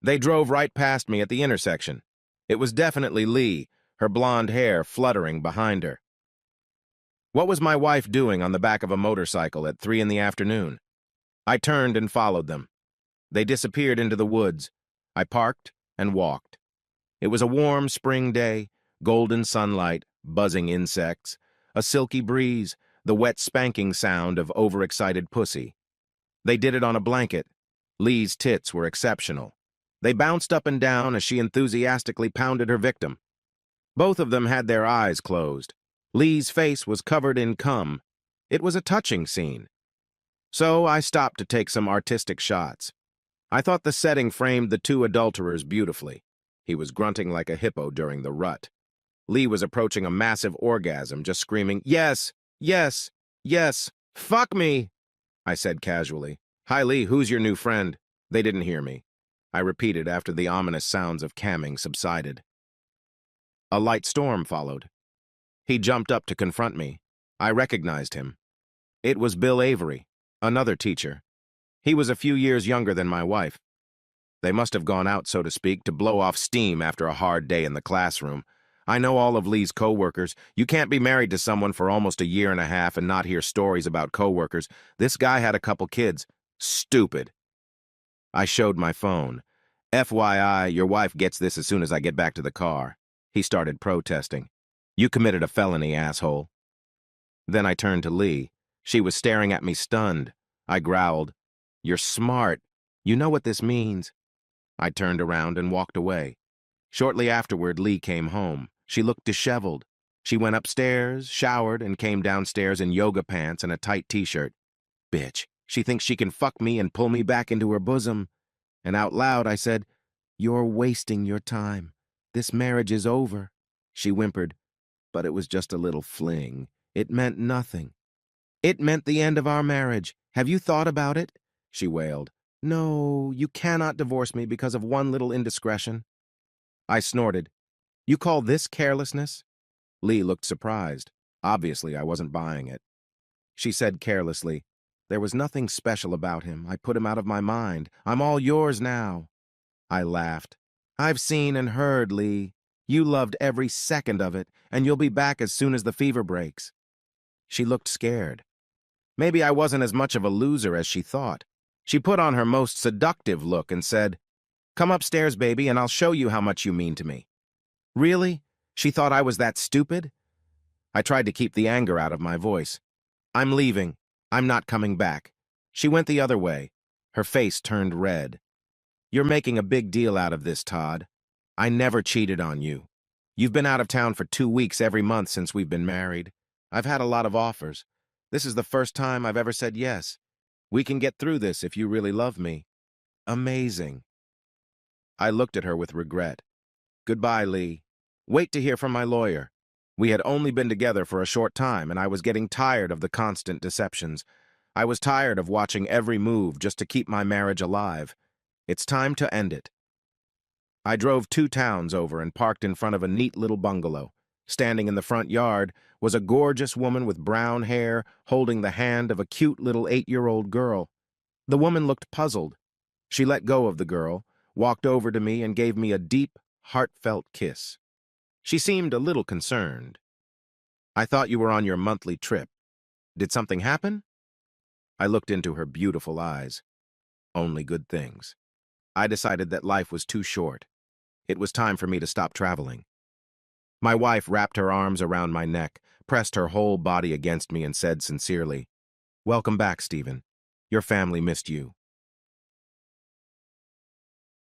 They drove right past me at the intersection. It was definitely Lee, her blonde hair fluttering behind her. What was my wife doing on the back of a motorcycle at 3 in the afternoon? I turned and followed them. They disappeared into the woods. I parked and walked. It was a warm spring day, golden sunlight, buzzing insects, a silky breeze, the wet spanking sound of overexcited pussy. They did it on a blanket. Lee's tits were exceptional. They bounced up and down as she enthusiastically pounded her victim. Both of them had their eyes closed. Lee's face was covered in cum. It was a touching scene. So I stopped to take some artistic shots. I thought the setting framed the two adulterers beautifully. He was grunting like a hippo during the rut. Lee was approaching a massive orgasm, just screaming, "Yes, yes, yes, fuck me," I said casually. "Hi, Lee, who's your new friend?" They didn't hear me. I repeated after the ominous sounds of camming subsided. A light storm followed. He jumped up to confront me. I recognized him. It was Bill Avery, another teacher. He was a few years younger than my wife. They must have gone out, so to speak, to blow off steam after a hard day in the classroom. I know all of Lee's coworkers. You can't be married to someone for almost a year and a half and not hear stories about coworkers. This guy had a couple kids. Stupid. I showed my phone. FYI, your wife gets this as soon as I get back to the car. He started protesting. You committed a felony, asshole. Then I turned to Lee. She was staring at me stunned. I growled, "You're smart. You know what this means." I turned around and walked away. Shortly afterward, Lee came home. She looked disheveled. She went upstairs, showered, and came downstairs in yoga pants and a tight t-shirt. Bitch, she thinks she can fuck me and pull me back into her bosom. And out loud I said, "You're wasting your time. This marriage is over." She whimpered, "But it was just a little fling. It meant nothing." "It meant the end of our marriage. Have you thought about it?" she wailed. "No, you cannot divorce me because of one little indiscretion." I snorted. "You call this carelessness?" Lee looked surprised. Obviously, I wasn't buying it. She said carelessly, "There was nothing special about him. I put him out of my mind. I'm all yours now." I laughed. "I've seen and heard, Lee. You loved every second of it, and you'll be back as soon as the fever breaks." She looked scared. Maybe I wasn't as much of a loser as she thought. She put on her most seductive look and said, "Come upstairs, baby, and I'll show you how much you mean to me." Really? She thought I was that stupid? I tried to keep the anger out of my voice. "I'm leaving. I'm not coming back." She went the other way. Her face turned red. "You're making a big deal out of this, Todd. I never cheated on you. You've been out of town for 2 weeks every month since we've been married. I've had a lot of offers. This is the first time I've ever said yes. We can get through this if you really love me." Amazing. I looked at her with regret. "Goodbye, Lee. Wait to hear from my lawyer." We had only been together for a short time, and I was getting tired of the constant deceptions. I was tired of watching every move just to keep my marriage alive. It's time to end it. I drove 2 towns over and parked in front of a neat little bungalow. Standing in the front yard was a gorgeous woman with brown hair holding the hand of a cute little 8-year-old girl. The woman looked puzzled. She let go of the girl, walked over to me, and gave me a deep, heartfelt kiss. She seemed a little concerned. "I thought you were on your monthly trip. Did something happen?" I looked into her beautiful eyes. Only good things. I decided that life was too short. It was time for me to stop traveling. My wife wrapped her arms around my neck, pressed her whole body against me, and said sincerely, "Welcome back, Stephen. Your family missed you."